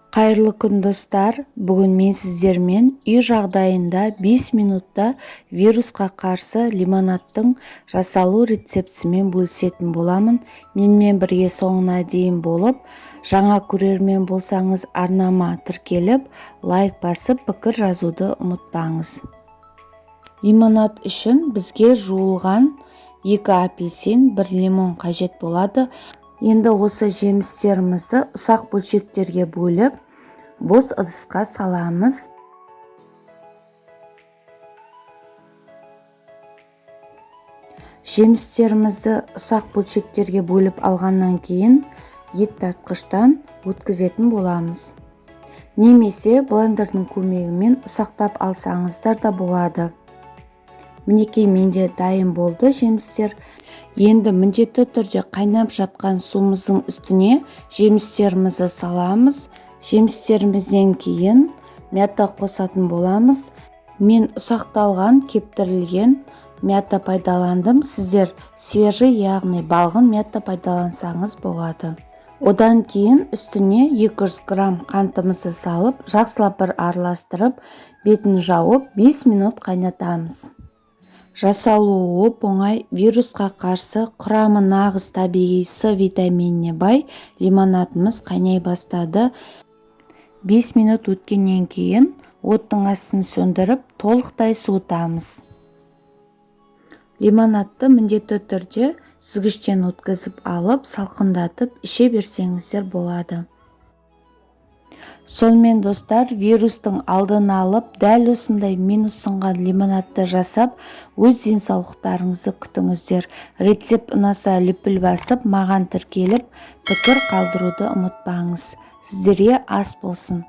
Қайырлы күн достар, бүгін мен сіздермен үй жағдайында 5 минутта вирусқа қарсы лимонадтың жасалу рецептісімен бөлісетін боламын. Менімен бірге соңына дейін болып, жаңа көрермен болсаңыз арнама тіркеліп, лайк басып пікір жазуды ұмытпаңыз. Лимонад үшін бізге жуылған 2 апельсин, 1 лимон қажет болады. Енді осы жемістерімізді ұсақ бөлшектерге бөліп, бос ыдысқа саламыз. Жемістерімізді ұсақ бөлшектерге бөліп алғаннан кейін ет тартқыштан өткізетін боламыз. Немесе блендердің көмегімен ұсақтап алсаңыздар да болады. Мінекей менде дайын болды жемістер. Енді міндетті түрде қайнап жатқан суымыздың үстіне жемістерімізді саламыз. Жемістерімізден кейін мята қосатын боламыз. Мен ұсақталған, кептірілген мята пайдаландым. Сіздер свежий, яғни балғын мята пайдалансаңыз болады. Одан кейін үстіне 200 грамм қантымызды салып, жақсылап бір араластырып, бетін жауып 5 минут қайнатамыз. Жасалуы оп-оңай, вирусқа қарсы, құрамы нағыз табиғи С витаминіне бай лимонадымыз қайнай бастады. 5 минут өткеннен кейін оттың астын сөндіріп, толықтай суытамыз. Лимонадты міндетті түрде сүзгіштен өткізіп алып, салқындатып іше берсеңіздер болады. Сонымен достар, вирустың алдын алып, дәл осындай мен ұсынған лимонадты жасап, өз денсаулықтарыңызды күтіңіздер. Рецепт ұнаса лүпіл басып, маған тіркеліп, пікір қалдыруды ұмытпаңыз. Сіздерге ас болсын.